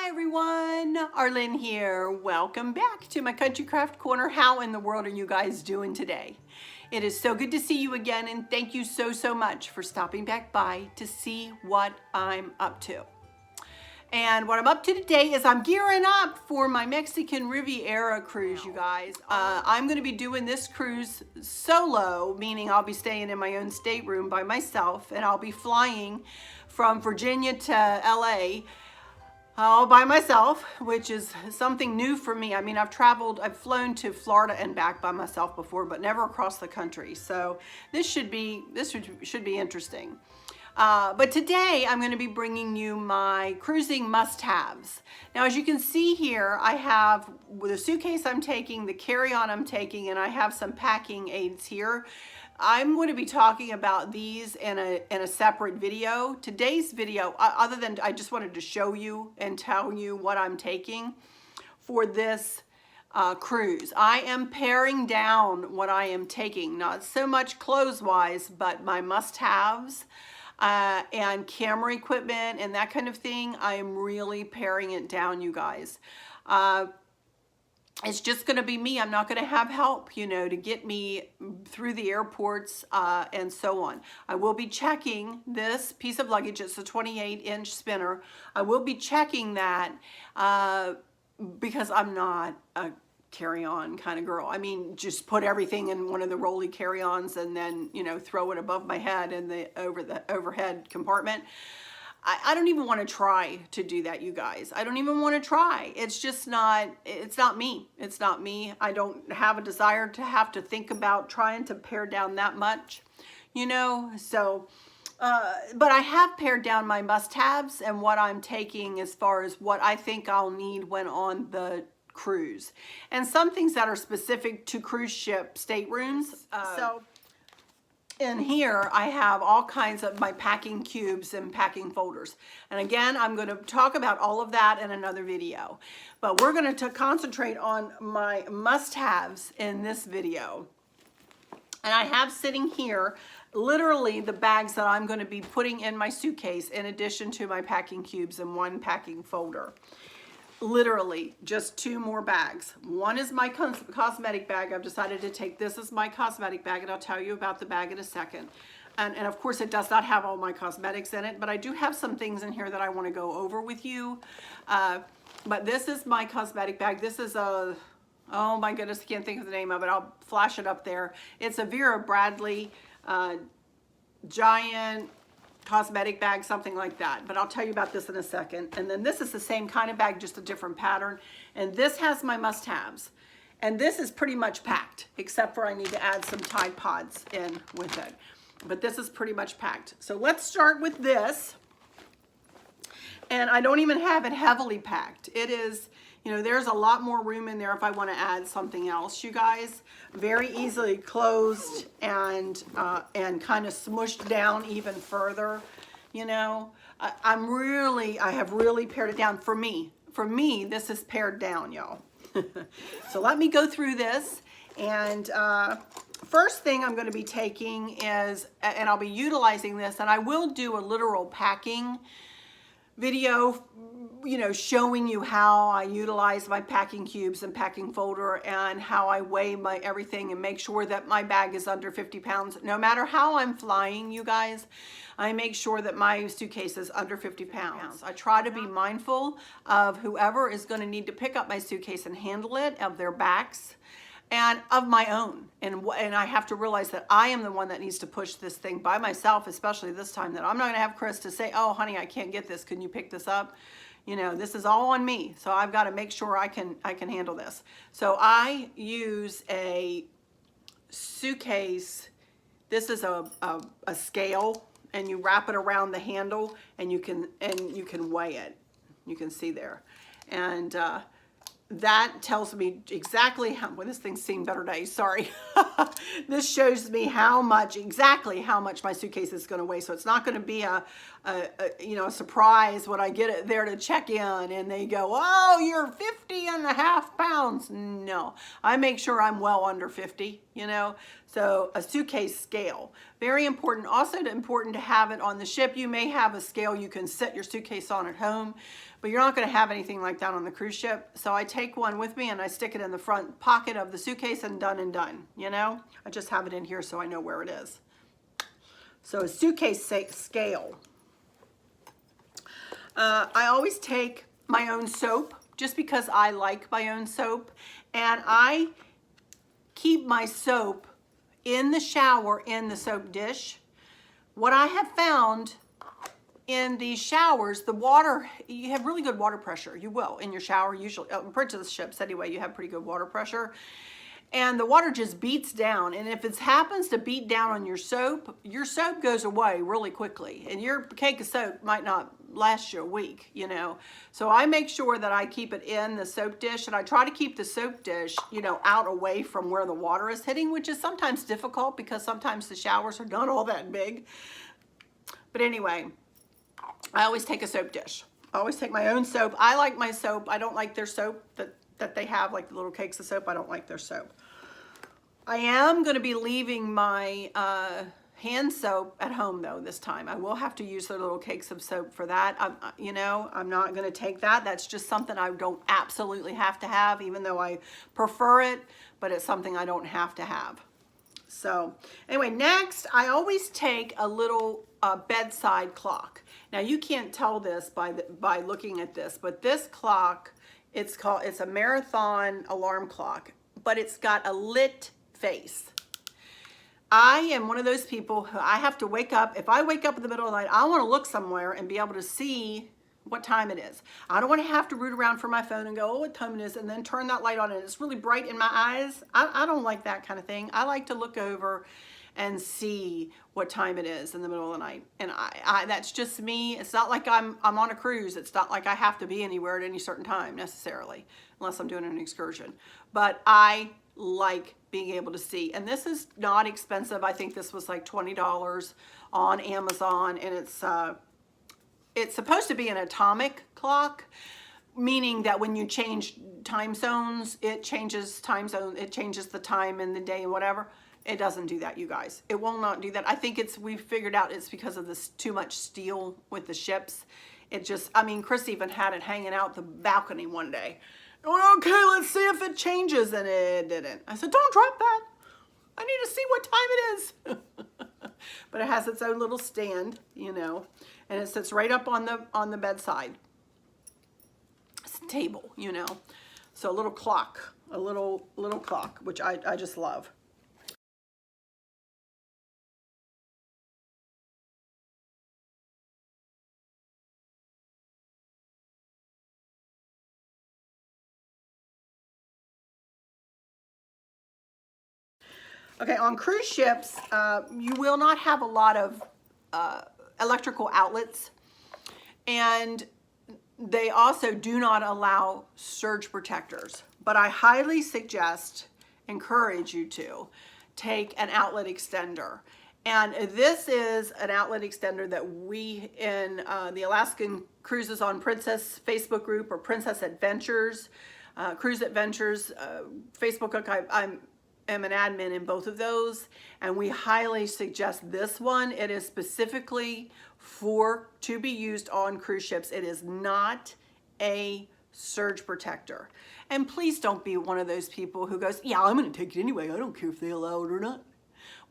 Hi everyone, Arlynn here. Welcome back to my Country Craft Corner. How in the world are you guys doing today? It is so good to see you again, and thank you so much for stopping back by to see what I'm up to. And what I'm up to today is I'm gearing up for my Mexican Riviera cruise, you guys. I'm going to be doing this cruise solo, meaning I'll be staying in my own stateroom by myself, and I'll be flying from Virginia to LA all by myself, which is something new for me. I mean, I've flown to Florida and back by myself before, but never across the country. So this should be interesting. But today I'm going to be bringing you my cruising must-haves. Now, as you can see here, I have the suitcase I'm taking, the carry-on I'm taking, and I have some packing aids here. I'm going to be talking about these in a separate video. Today's video, other than I just wanted to show you and tell you what I'm taking for this cruise. I am paring down what I am taking, not so much clothes-wise, but my must-haves and camera equipment and that kind of thing. I am really paring it down, you guys. It's just going to be me. I'm not going to have help, you know, to get me through the airports and so on. I will be checking this piece of luggage. It's a 28-inch spinner. I will be checking that because I'm not a carry-on kind of girl. I mean, just put everything in one of the rolly carry-ons and then, you know, throw it above my head in the overhead compartment. I don't even want to try to do that, you guys. I don't even want to try. It's just not, it's not me. It's not me. I don't have a desire to have to think about trying to pare down that much, you know? So, but I have pared down my must-haves and what I'm taking as far as what I think I'll need when on the cruise. And some things that are specific to cruise ship staterooms. In here, I have all kinds of my packing cubes and packing folders. And again, I'm going to talk about all of that in another video. But we're going to concentrate on my must-haves in this video. And I have sitting here literally the bags that I'm going to be putting in my suitcase in addition to my packing cubes and one packing folder. Literally just two more bags. One is my cosmetic bag. I've decided to take this as my cosmetic bag, and I'll tell you about the bag in a second. And of course it does not have all my cosmetics in it, but I do have some things in here that I want to go over with you. But this is my cosmetic bag. This is a, oh my goodness, I can't think of the name of it. I'll flash it up there. It's a Vera Bradley giant cosmetic bag, something like that. But I'll tell you about this in a second. And then this is the same kind of bag, just a different pattern. And this has my must-haves. And this is pretty much packed, except for I need to add some Tide Pods in with it. But this is pretty much packed. So let's start with this. And I don't even have it heavily packed. It is, you know, there's a lot more room in there if I want to add something else, you guys. Very easily closed and kind of smushed down even further, you know. I have really pared it down for me. For me, this is pared down, y'all. So let me go through this. And first thing I'm going to be taking is, and I'll be utilizing this, and I will do a literal packing video, you know, showing you how I utilize my packing cubes and packing folder and how I weigh my everything and make sure that my bag is under 50 pounds. No matter how I'm flying, you guys, I make sure that my suitcase is under 50 pounds. I try to be mindful of whoever is going to need to pick up my suitcase and handle it, of their backs, and of my own. And I have to realize that I am the one that needs to push this thing by myself, especially this time, that I'm not going to have Chris to say, oh, honey, I can't get this. Can you pick this up? You know, this is all on me. So I've got to make sure I can handle this. So I use a suitcase. This is a scale, and you wrap it around the handle, and you can weigh it. You can see there. And that tells me exactly how, well, this thing's seen better days, sorry. This shows me exactly how much my suitcase is going to weigh. So it's not going to be a surprise when I get it there to check in and they go, oh, you're 50.5 pounds. No, I make sure I'm well under 50, you know. So a suitcase scale, very important. Also important to have it on the ship. You may have a scale you can set your suitcase on at home, but you're not going to have anything like that on the cruise ship. So I take one with me and I stick it in the front pocket of the suitcase and done, you know? I just have it in here so I know where it is. So a Suitcase Scale. I always take my own soap just because I like my own soap, and I keep my soap in the shower in the soap dish. What I have found in these showers, the water, you have really good water pressure. You will in your shower usually. Princess ships anyway, you have pretty good water pressure. And the water just beats down. And if it happens to beat down on your soap goes away really quickly. And your cake of soap might not last you a week, you know. So I make sure that I keep it in the soap dish, and I try to keep the soap dish, you know, out away from where the water is hitting, which is sometimes difficult because sometimes the showers are not all that big. But anyway, I always take a soap dish. I always take my own soap. I like my soap. I don't like their soap that they have, like the little cakes of soap. I don't like their soap. I am going to be leaving my hand soap at home though this time. I will have to use their little cakes of soap for that. You know, I'm not going to take that. That's just something I don't absolutely have to have, even though I prefer it, but it's something I don't have to have. So anyway, next I always take a little bedside clock. Now you can't tell this by looking at this, but this clock, it's a marathon alarm clock, but it's got a lit face. I am one of those people who I have to wake up. If I wake up in the middle of the night, I want to look somewhere and be able to see what time it is. I don't want to have to root around for my phone and go, oh, what time it is, and then turn that light on and it's really bright in my eyes. I don't like that kind of thing. I like to look over and see what time it is in the middle of the night. And that's just me. It's not like I'm on a cruise. It's not like I have to be anywhere at any certain time necessarily, unless I'm doing an excursion. But I like being able to see. And this is not expensive. I think this was like $20 on Amazon, and it's supposed to be an atomic clock, meaning that when you change time zones, it changes the time in the day and whatever. It doesn't do that, you guys. It will not do that. I think we figured out it's because of this too much steel with the ships. It just, I mean, Chris even had it hanging out the balcony one day. Well, okay, let's see if it changes, and it didn't. I said, don't drop that. I need to see what time it is. But it has its own little stand, you know, and it sits right up on the bedside. It's a table, you know. So a little clock, a little clock, which I just love. Okay, on cruise ships, you will not have a lot of electrical outlets, and they also do not allow surge protectors. But I highly encourage you to take an outlet extender. And this is an outlet extender that we in the Alaskan Cruises on Princess Facebook group, or Princess Adventures, Cruise Adventures Facebook group. I'm an admin in both of those, and we highly suggest this one. It is specifically to be used on cruise ships. It is not a surge protector. And please don't be one of those people who goes, yeah, I'm going to take it anyway. I don't care if they allow it or not.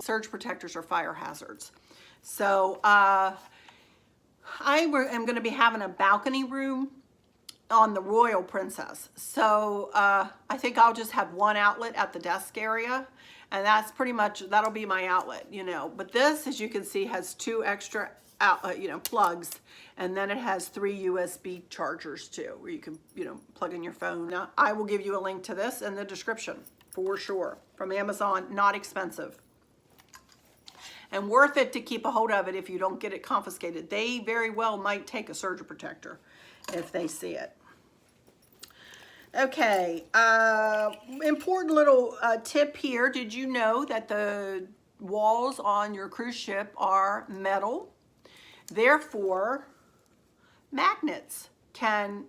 Surge protectors are fire hazards. So I am going to be having a balcony room on the Royal Princess. So I think I'll just have one outlet at the desk area, and that's pretty much, that'll be my outlet, you know. But this, as you can see, has two extra plugs, and then it has 3 USB chargers too, where you can, you know, plug in your phone. Now, I will give you a link to this in the description for sure, from Amazon. Not expensive, and worth it to keep a hold of it if you don't get it confiscated. They very well might take a surge protector if they see it. Okay, important little tip here. Did you know that the walls on your cruise ship are metal? Therefore, magnets can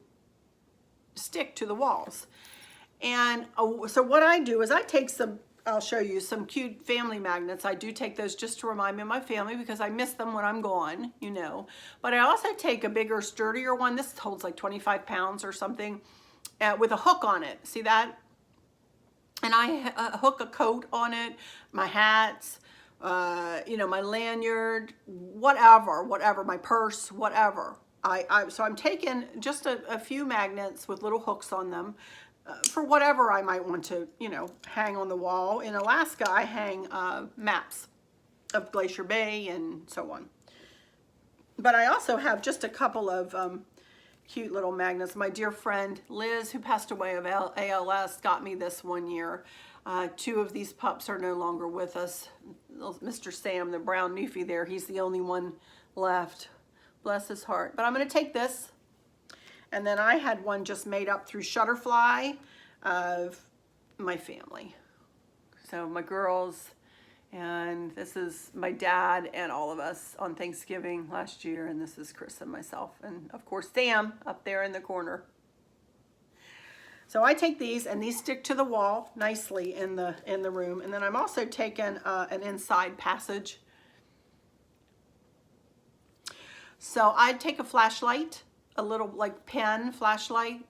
stick to the walls. And so what I do is I take some I'll show you some cute family magnets. I do take those just to remind me of my family because I miss them when I'm gone, you know. But I also take a bigger, sturdier one. This holds like 25 pounds or something with a hook on it. See that? And I hook a coat on it, my hats, you know, my lanyard, whatever, my purse, whatever. So I'm taking just a few magnets with little hooks on them. For whatever I might want to, you know, hang on the wall. In Alaska, I hang maps of Glacier Bay and so on. But I also have just a couple of cute little magnets. My dear friend Liz, who passed away of ALS, got me this one year. 2 of these pups are no longer with us. Mr. Sam, the brown Newfie there, he's the only one left. Bless his heart. But I'm going to take this. And then I had one just made up through Shutterfly of my family. So my girls, and this is my dad and all of us on Thanksgiving last year. And this is Chris and myself. And of course, Sam up there in the corner. So I take these, and these stick to the wall nicely in the room. And then I'm also taking an inside passage. So I'd take a flashlight, a little like pen flashlight.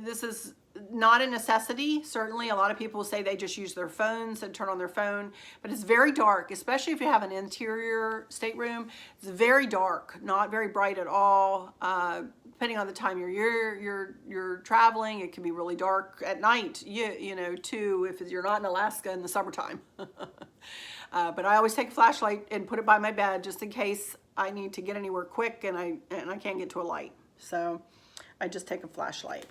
This is not a necessity. Certainly a lot of people say they just use their phones and turn on their phone, but it's very dark, especially if you have an interior stateroom. It's very dark, not very bright at all. Depending on the time you're traveling, it can be really dark at night, you know, too, if you're not in Alaska in the summertime. But I always take a flashlight and put it by my bed just in case I need to get anywhere quick and I can't get to a light. So I just take a flashlight.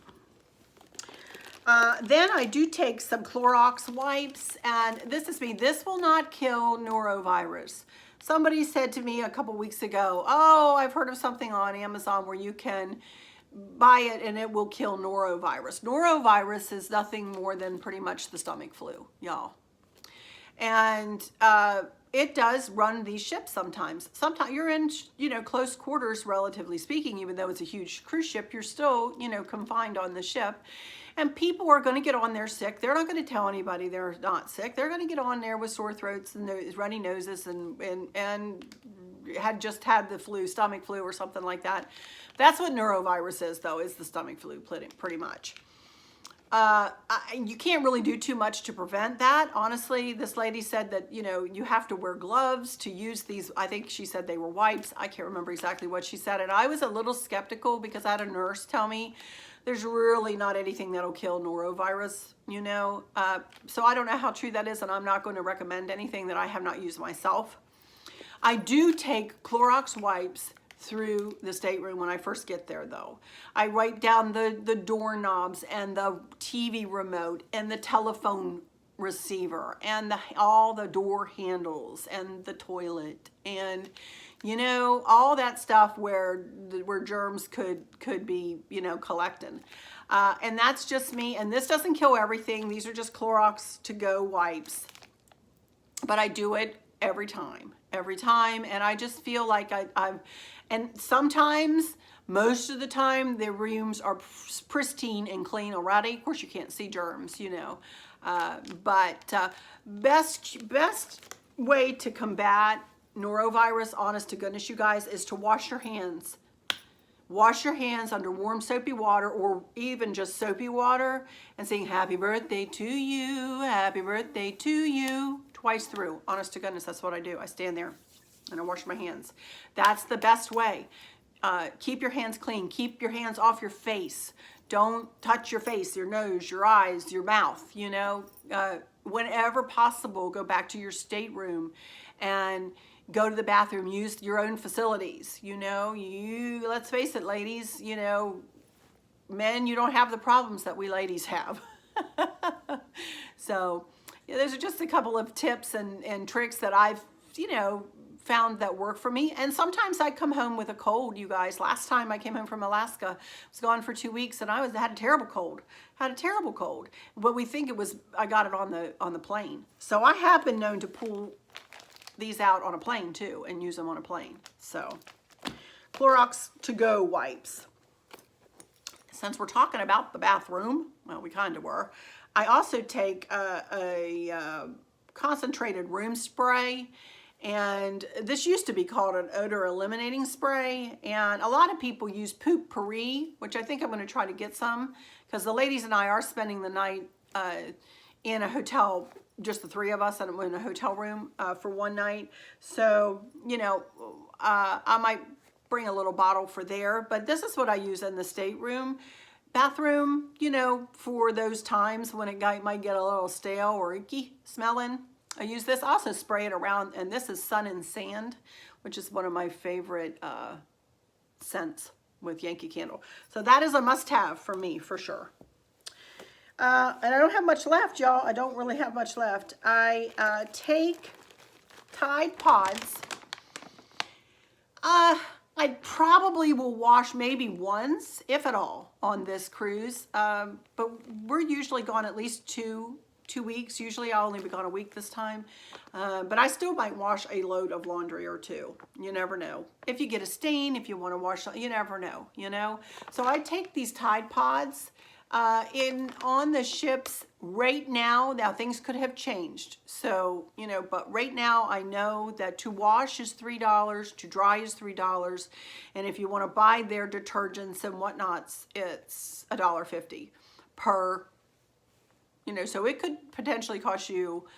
Then I do take some Clorox wipes, and this is me. This will not kill norovirus. Somebody said to me a couple weeks ago, oh, I've heard of something on Amazon where you can buy it and it will kill norovirus. Norovirus is nothing more than pretty much the stomach flu, y'all. And it does run these ships sometimes. Sometimes you're in, you know, close quarters, relatively speaking, even though it's a huge cruise ship, you're still, you know, confined on the ship. And people are going to get on there sick. They're not going to tell anybody they're not sick. They're going to get on there with sore throats and runny noses and had just had the flu, stomach flu or something like that. That's what norovirus is, though, is the stomach flu pretty much. You can't really do too much to prevent that. Honestly, this lady said that, you know, you have to wear gloves to use these. I think she said they were wipes. I can't remember exactly what she said. And I was a little skeptical because I had a nurse tell me there's really not anything that'll kill norovirus, you know. So I don't know how true that is, and I'm not going to recommend anything that I have not used myself. I do take Clorox wipes through the stateroom when I first get there, though. I wipe down the doorknobs and the TV remote and the telephone receiver and all the door handles and the toilet and, you know, all that stuff where germs could be, you know, collecting. And that's just me. And this doesn't kill everything. These are just Clorox to-go wipes. But I do it every time. And I just feel like and sometimes, most of the time, the rooms are pristine and clean already. Of course, you can't see germs, you know. But best way to combat norovirus, honest to goodness, you guys, is to wash your hands. Wash your hands under warm soapy water, or even just soapy water, and sing happy birthday to you, happy birthday to you, twice through. Honest to goodness, that's what I do. I stand there and I wash my hands. That's the best way. Keep your hands clean. Keep your hands off your face. Don't touch your face, your nose, your eyes, your mouth, you know. Whenever possible, go back to your stateroom and go to the bathroom. Use your own facilities, you know. Let's face it, ladies, you know, men, you don't have the problems that we ladies have. So, yeah, those are just a couple of tips and tricks that I've, you know, found that work for me. And sometimes I come home with a cold, you guys. Last time I came home from Alaska, I was gone for 2 weeks, and I had a terrible cold. But we think I got it on the plane. So I have been known to pull these out on a plane too and use them on a plane. So Clorox to-go wipes. since we're talking about the bathroom, well, we kind of were, I also take a concentrated room spray. And this used to be called an odor eliminating spray. And a lot of people use Potpourri, which I think I'm going to try to get some, because the ladies and I are spending the night in a hotel, just the three of us, and in a hotel room for one night. So, you know, I might bring a little bottle for there, but this is what I use in the stateroom. Bathroom, you know, for those times when it might get a little stale or icky smelling. I use this. I also spray it around, and this is Sun and Sand, which is one of my favorite scents with Yankee Candle. So that is a must-have for me, for sure. And I don't have much left, y'all. I don't really have much left. I take Tide Pods. I probably will wash maybe once, if at all, on this cruise. But we're usually gone at least two weeks. Usually I'll only be gone a week this time. But I still might wash a load of laundry or two. You never know. If you get a stain, if you want to wash, you never know, you know. So I take these Tide Pods on the ships right now. Now things could have changed. So, you know, but right now I know that to wash is $3, to dry is $3. And if you want to buy their detergents and whatnots, it's $1.50 per. You know, so it could potentially cost you,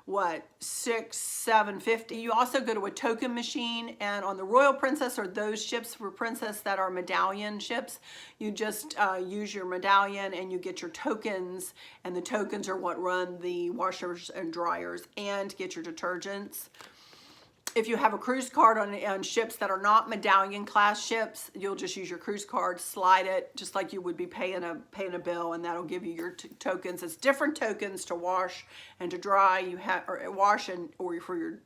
what, $6, $7.50. You also go to a token machine, and on the Royal Princess or those ships for Princess that are medallion ships, you just use your medallion and you get your tokens, and the tokens are what run the washers and dryers and get your detergents. If you have a cruise card on ships that are not medallion class ships, you'll just use your cruise card, slide it, just like you would be paying a bill, and that'll give you your tokens. It's different tokens to wash and to dry. You have or wash or for your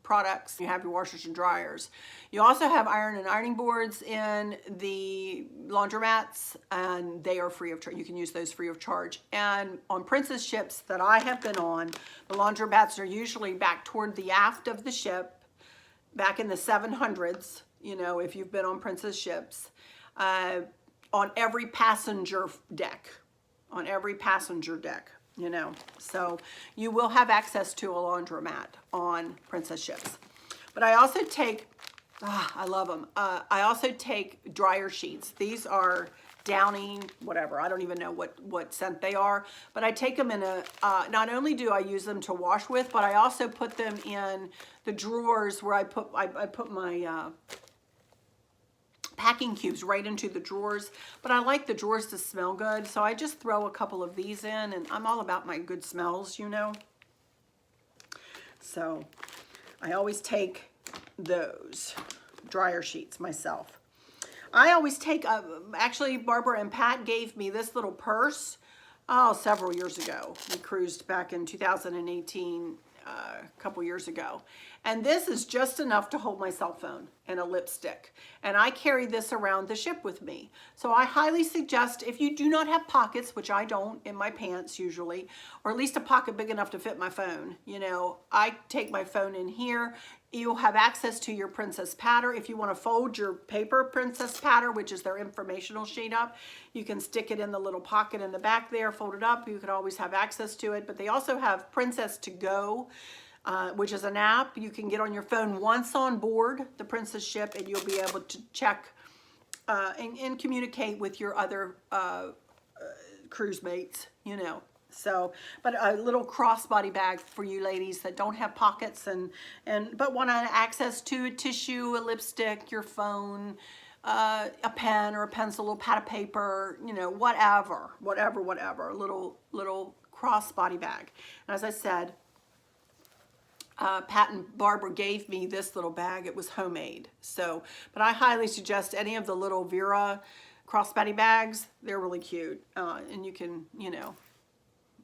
products. You have your washers and dryers. You also have iron and ironing boards in the laundromats, and they are free of charge. You can use those free of charge. And on Princess ships that I have been on, the laundromats are usually back toward the aft of the ship, back in the 700s, you know, if you've been on Princess ships, on every passenger deck, you know. So you will have access to a laundromat on Princess ships. But I also take, I love them. I also take dryer sheets. These are Downy, whatever. I don't even know what scent they are, but I take them in a, not only do I use them to wash with, but I also put them in the drawers where I put my packing cubes right into the drawers. But I like the drawers to smell good, so I just throw a couple of these in, and I'm all about my good smells, you know. So I always take those dryer sheets myself. I always take, actually Barbara and Pat gave me this little purse, several years ago. We cruised back in 2018, a couple years ago. And this is just enough to hold my cell phone and a lipstick. And I carry this around the ship with me. So I highly suggest, if you do not have pockets, which I don't in my pants usually, or at least a pocket big enough to fit my phone, you know, I take my phone in here. You'll have access to your Princess Patter. If you want to fold your paper Princess Patter, which is their informational sheet up, you can stick it in the little pocket in the back there, fold it up. You can always have access to it. But they also have Princess To Go, which is an app you can get on your phone once on board the Princess ship, and you'll be able to check and communicate with your other cruise mates, you know. So, but a little crossbody bag for you ladies that don't have pockets but want access to a tissue, a lipstick, your phone, a pen or a pencil, a pad of paper, you know, whatever, a little crossbody bag. And as I said, Pat and Barbara gave me this little bag. It was homemade. So, but I highly suggest any of the little Vera crossbody bags. They're really cute. And you can, you know,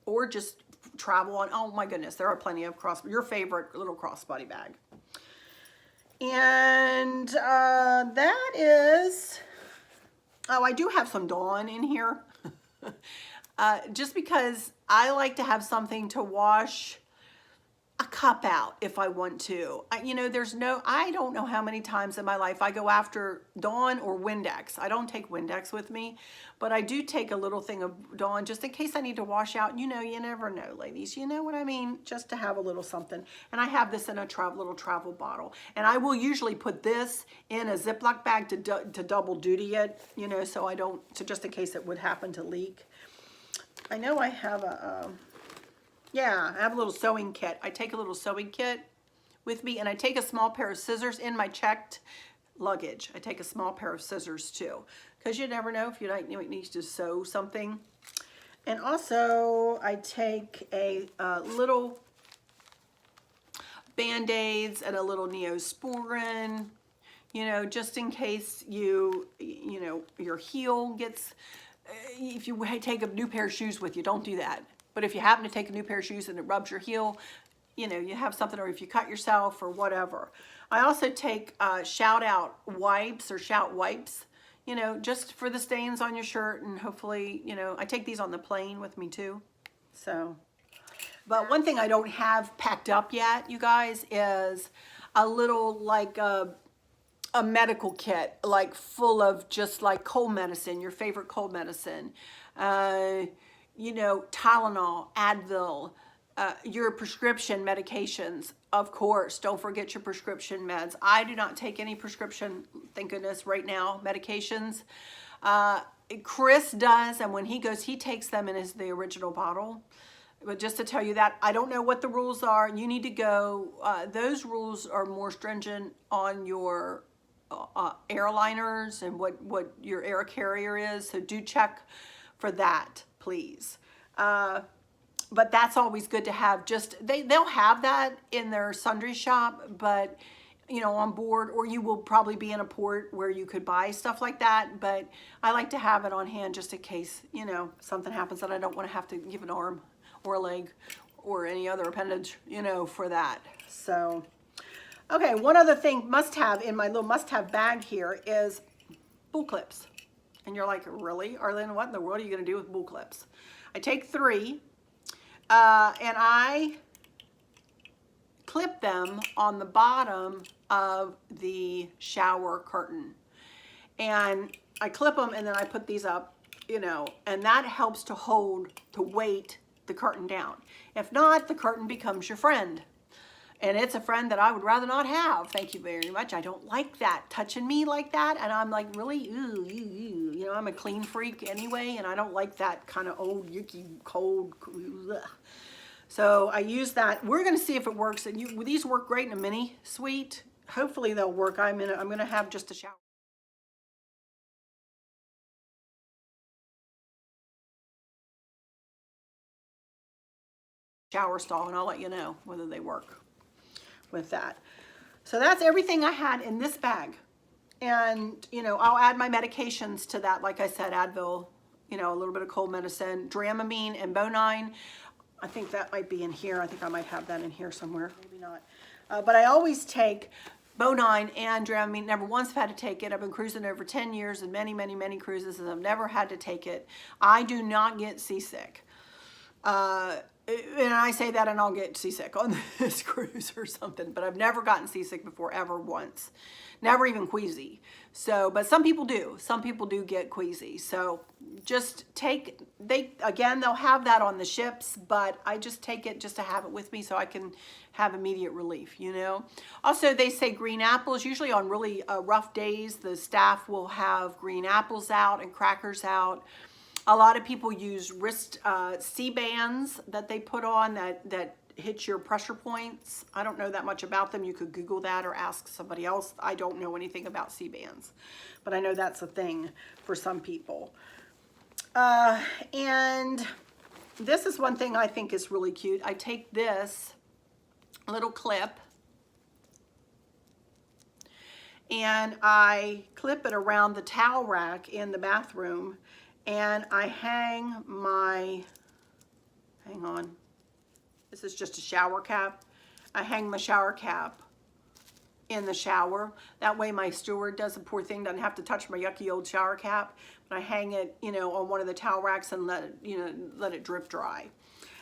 or just travel on. Oh my goodness, there are plenty of your favorite little crossbody bag. And that is, I do have some Dawn in here. Just because I like to have something to wash a cup out if I want to. You know, I don't know how many times in my life I go after Dawn or Windex. I don't take Windex with me, but I do take a little thing of Dawn just in case I need to wash out. You know, you never know, ladies. You know what I mean? Just to have a little something. And I have this in a little travel bottle. And I will usually put this in a Ziploc bag to double duty it, you know, so just in case it would happen to leak. I know I have yeah, I have a little sewing kit. I take a little sewing kit with me, and I take a small pair of scissors in my checked luggage. I take a small pair of scissors too, because you never know if you need to sew something. And also, I take a little Band-Aids and a little Neosporin, you know, just in case you know, your heel gets, if you take a new pair of shoes with you, don't do that. But if you happen to take a new pair of shoes and it rubs your heel, you know, you have something, or if you cut yourself or whatever. I also take shout wipes, you know, just for the stains on your shirt, and hopefully, you know, I take these on the plane with me too. So, but one thing I don't have packed up yet, you guys, is a little like a medical kit, like full of just like cold medicine, your favorite cold medicine. You know, Tylenol, Advil, your prescription medications, of course. Don't forget your prescription meds. I do not take any prescription, thank goodness, right now, medications. Chris does, and when he goes, he takes them in the original bottle. But just to tell you that, I don't know what the rules are. You need to go, those rules are more stringent on your airliners and what your air carrier is, so do check for that, please. But that's always good to have. Just they'll have that in their sundry shop, but you know, on board, or you will probably be in a port where you could buy stuff like that. But I like to have it on hand just in case, you know, something happens that I don't want to have to give an arm or a leg or any other appendage, you know, for that. So, okay, one other thing must have in my little must-have bag here is bull clips. And you're like, really, Arlynn, what in the world are you going to do with bull clips? I take 3, and I clip them on the bottom of the shower curtain. And I clip them, and then I put these up, you know, and that helps to weight the curtain down. If not, the curtain becomes your friend. And it's a friend that I would rather not have. Thank you very much. I don't like that touching me like that. And I'm like, really? Ew, ew, ew. You know, I'm a clean freak anyway, and I don't like that kind of old, yucky, cold. Ugh. So I use that. We're going to see if it works. And these work great in a mini suite. Hopefully they'll work. I'm going to have just a shower stall, and I'll let you know whether they work with that. So that's everything I had in this bag. And, you know, I'll add my medications to that. Like I said, Advil, you know, a little bit of cold medicine, Dramamine and Bonine. I think that might be in here. I think I might have that in here somewhere. Maybe not. But I always take Bonine and Dramamine. Never once have had to take it. I've been cruising over 10 years and many, many, many cruises, and I've never had to take it. I do not get seasick. And I say that and I'll get seasick on this cruise or something, but I've never gotten seasick before, ever once. Never even queasy. So, but some people do. Some people do get queasy. So just they'll have that on the ships, but I just take it just to have it with me so I can have immediate relief, you know. Also, they say green apples. Usually on really rough days, the staff will have green apples out and crackers out. A lot of people use wrist C-bands that they put on that hit your pressure points. I don't know that much about them. You could Google that or ask somebody else. I don't know anything about C-bands, but I know that's a thing for some people. And this is one thing I think is really cute. I take this little clip and I clip it around the towel rack in the bathroom. And I hang on, this is just a shower cap. I hang my shower cap in the shower. That way my steward, does a poor thing, doesn't have to touch my yucky old shower cap. But I hang it, you know, on one of the towel racks and let it drip dry.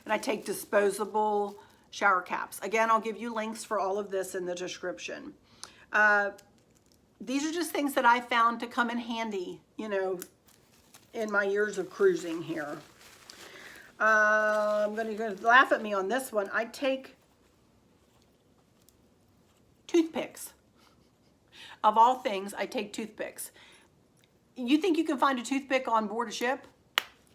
And I take disposable shower caps. Again, I'll give you links for all of this in the description. These are just things that I found to come in handy, you know, in my years of cruising here. I'm going to laugh at me on this one. I take toothpicks. Of all things, I take toothpicks. You think you can find a toothpick on board a ship?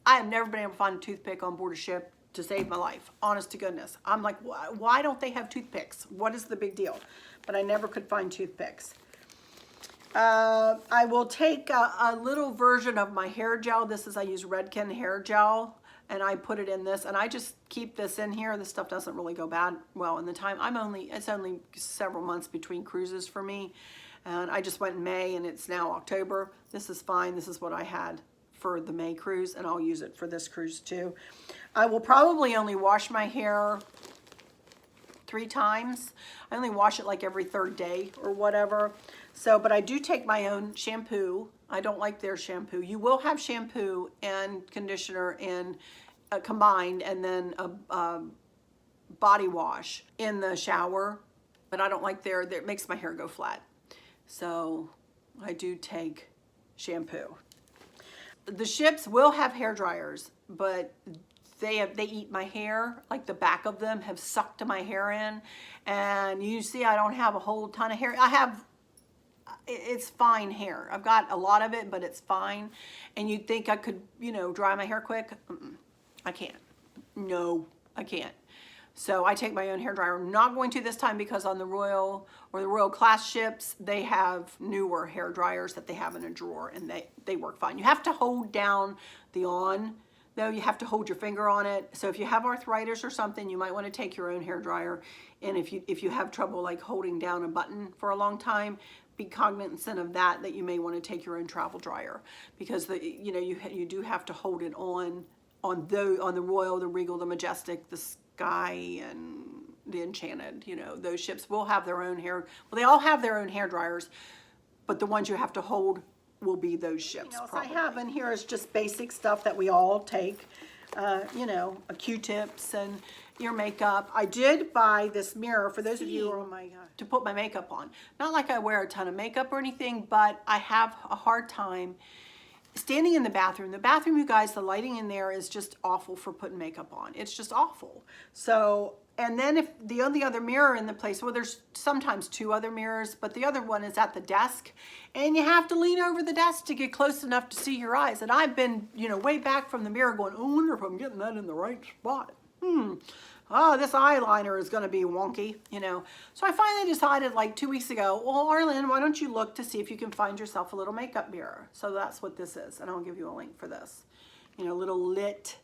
I have never been able to find a toothpick on board a ship to save my life. Honest to goodness. I'm like, why don't they have toothpicks? What is the big deal? But I never could find toothpicks. I will take a little version of my hair gel. I use Redken hair gel, and I put it in this, and I just keep this in here. This stuff doesn't really go bad well in the time. It's only several months between cruises for me, and I just went in May, and it's now October. This is fine. This is what I had for the May cruise, and I'll use it for this cruise too. I will probably only wash my hair 3 times. I only wash it like every 3rd day or whatever. So, but I do take my own shampoo. I don't like their shampoo. You will have shampoo and conditioner in combined, and then a body wash in the shower. But I don't like it makes my hair go flat. So I do take shampoo. The ships will have hair dryers, but they eat my hair. Like the back of them have sucked my hair in, and you see I don't have a whole ton of hair. It's fine hair. I've got a lot of it, but it's fine. And you'd think I could, you know, dry my hair quick. I can't. No, I can't. So I take my own hair dryer. I'm not going to this time because on the Royal or the Royal class ships, they have newer hair dryers that they have in a drawer, and they work fine. You have to hold down the on, though. You have to hold your finger on it. So if you have arthritis or something, you might want to take your own hair dryer. And if you have trouble like holding down a button for a long time, be cognizant of that you may want to take your own travel dryer, because you do have to hold it on the Royal, the Regal, the Majestic, the Sky, and the Enchanted. You know, those ships will have their own hair. Well, they all have their own hair dryers, but the ones you have to hold will be those ships. What I have in here is just basic stuff that we all take. You know, Q-tips and your makeup. I did buy this mirror for those of you who are to put my makeup on. Not like I wear a ton of makeup or anything, but I have a hard time standing in the bathroom. The bathroom, you guys, the lighting in there is just awful for putting makeup on. It's just awful. So, and then if the only other mirror in the place, well, there's sometimes 2 other mirrors, but the other one is at the desk, and you have to lean over the desk to get close enough to see your eyes. And I've been, you know, way back from the mirror going, I wonder if I'm getting that in the right spot. Oh, this eyeliner is going to be wonky, you know. So I finally decided like 2 weeks ago, well, Arlynn, why don't you look to see if you can find yourself a little makeup mirror? So that's what this is, and I'll give you a link for this. You know, little lit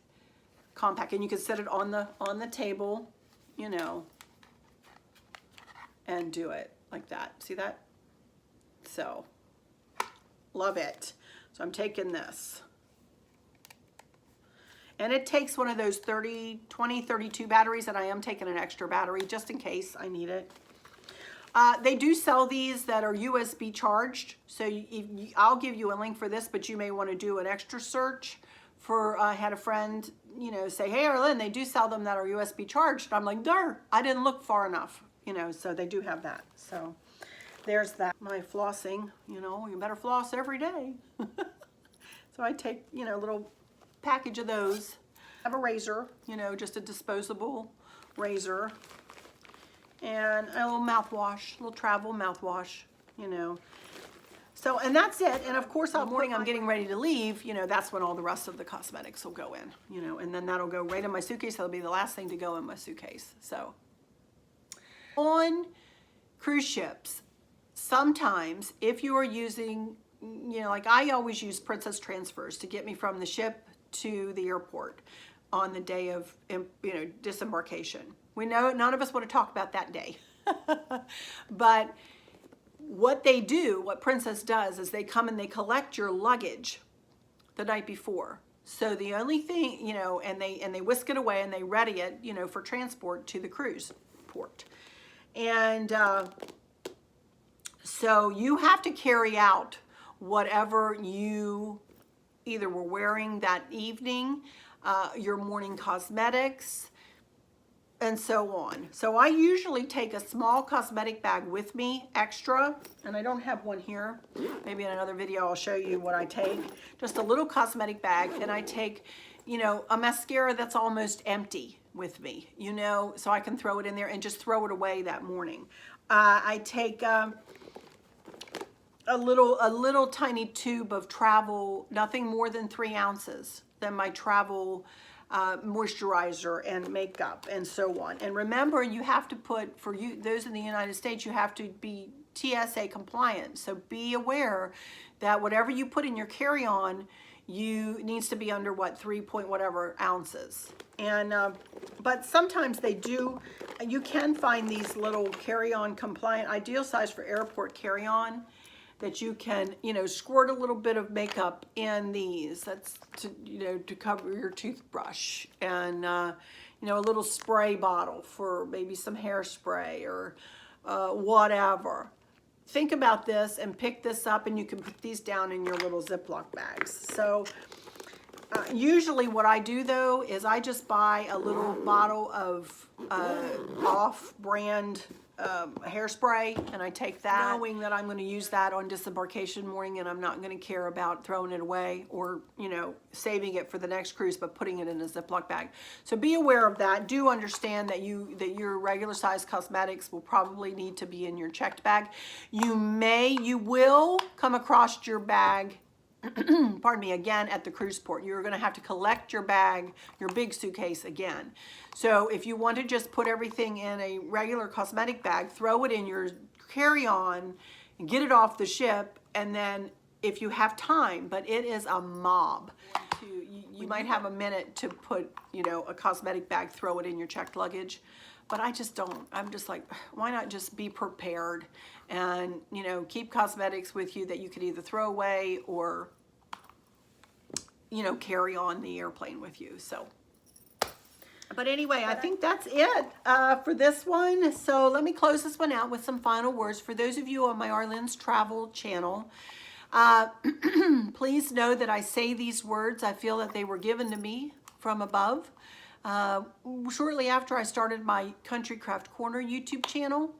compact, and you can set it on the table, you know, and do it like that. See that? So, love it. So I'm taking this. And it takes one of those 20, 32 batteries, and I am taking an extra battery just in case I need it. They do sell these that are USB charged. So I'll give you a link for this, but you may want to do an extra search for, I had a friend, you know, say, hey, Arlynn, they do sell them that are USB charged. And I'm like, darn, I didn't look far enough, you know, so they do have that. So there's that. My flossing, you know, you better floss every day. So I take, you know, a little package of those. I have a razor, you know, just a disposable razor, and a little mouthwash, little travel mouthwash, you know. So, and that's it. And of course, I'm getting ready to leave, you know, that's when all the rest of the cosmetics will go in, you know, and then that'll go right in my suitcase. That'll be the last thing to go in my suitcase. So on cruise ships, sometimes if you are using, you know, like I always use Princess transfers to get me from the ship to the airport on the day of, you know, disembarkation. We know none of us want to talk about that day. But what they do, what Princess does, is they come and they collect your luggage the night before. So the only thing, you know, and they whisk it away and they ready it, you know, for transport to the cruise port. And so you have to carry out whatever you either were wearing that evening, your morning cosmetics, and so on. So I usually take a small cosmetic bag with me, extra, and I don't have one here. Maybe in another video I'll show you what I take. Just a little cosmetic bag, and I take, you know, a mascara that's almost empty with me, you know, so I can throw it in there and just throw it away that morning. I take a little tiny tube of travel, nothing more than 3 ounces, than my travel moisturizer and makeup and so on. And remember, you have to put, for you, those in the United States, you have to be TSA compliant. So be aware that whatever you put in your carry-on, needs to be under what, 3 point whatever ounces. And but sometimes they do, you can find these little carry-on compliant, ideal size for airport carry-on, that you can, you know, squirt a little bit of makeup in these. That's to, you know, to cover your toothbrush, and you know, a little spray bottle for maybe some hairspray or whatever. Think about this and pick this up, and you can put these down in your little Ziploc bags. So usually what I do though is I just buy a little bottle of off-brand hairspray, and I take that, knowing that I'm going to use that on disembarkation morning, and I'm not going to care about throwing it away or, you know, saving it for the next cruise, but putting it in a Ziploc bag. So be aware of that. Do understand that your regular size cosmetics will probably need to be in your checked bag. You will come across your bag pardon me, again at the cruise port. You're going to have to collect your bag, your big suitcase again. So if you want to just put everything in a regular cosmetic bag, throw it in your carry-on and get it off the ship, and then if you have time, but it is a mob. You might have a minute to put, you know, a cosmetic bag, throw it in your checked luggage. But I just don't. I'm just like, why not just be prepared and, you know, keep cosmetics with you that you could either throw away or, you know, carry on the airplane with you. So, but anyway, I think that's it for this one. So let me close this one out with some final words. For those of you on my Arlynn's Travel channel, please know that I say these words. I feel that they were given to me from above. Shortly after I started my Country Craft Corner YouTube channel.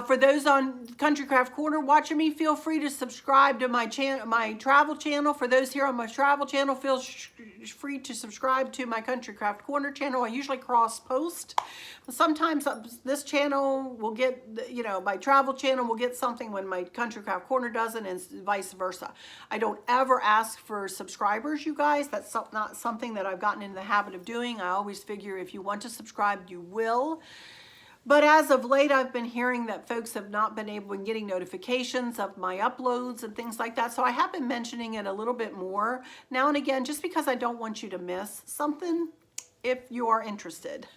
For those on Country Craft Corner watching me, feel free to subscribe to my travel channel. For those here on my travel channel, feel free to subscribe to my Country Craft Corner channel. I usually cross post. Sometimes this channel will get, you know, my travel channel will get something when my Country Craft Corner doesn't, and vice versa. I don't ever ask for subscribers, you guys. That's not something that I've gotten into the habit of doing. I always figure if you want to subscribe, you will. But as of late, I've been hearing that folks have not been able to getting notifications of my uploads and things like that. So I have been mentioning it a little bit more now and again, just because I don't want you to miss something if you are interested.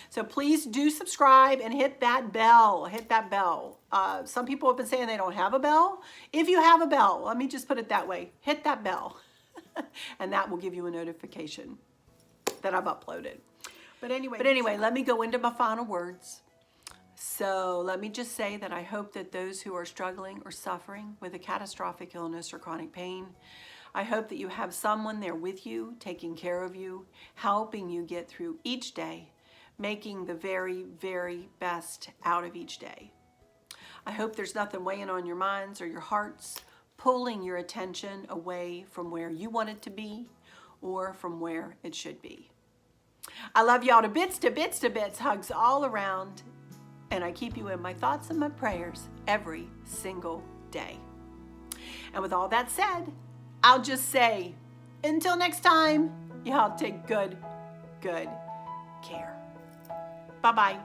So please do subscribe and hit that bell. Hit that bell. Some people have been saying they don't have a bell. If you have a bell, let me just put it that way. Hit that bell. And that will give you a notification that I've uploaded. But anyway, let me go into my final words. So let me just say that I hope that those who are struggling or suffering with a catastrophic illness or chronic pain, I hope that you have someone there with you, taking care of you, helping you get through each day, making the very, very best out of each day. I hope there's nothing weighing on your minds or your hearts, pulling your attention away from where you want it to be or from where it should be. I love y'all to bits, to bits, to bits. Hugs all around. And I keep you in my thoughts and my prayers every single day. And with all that said, I'll just say, until next time, y'all take good care. Bye-bye.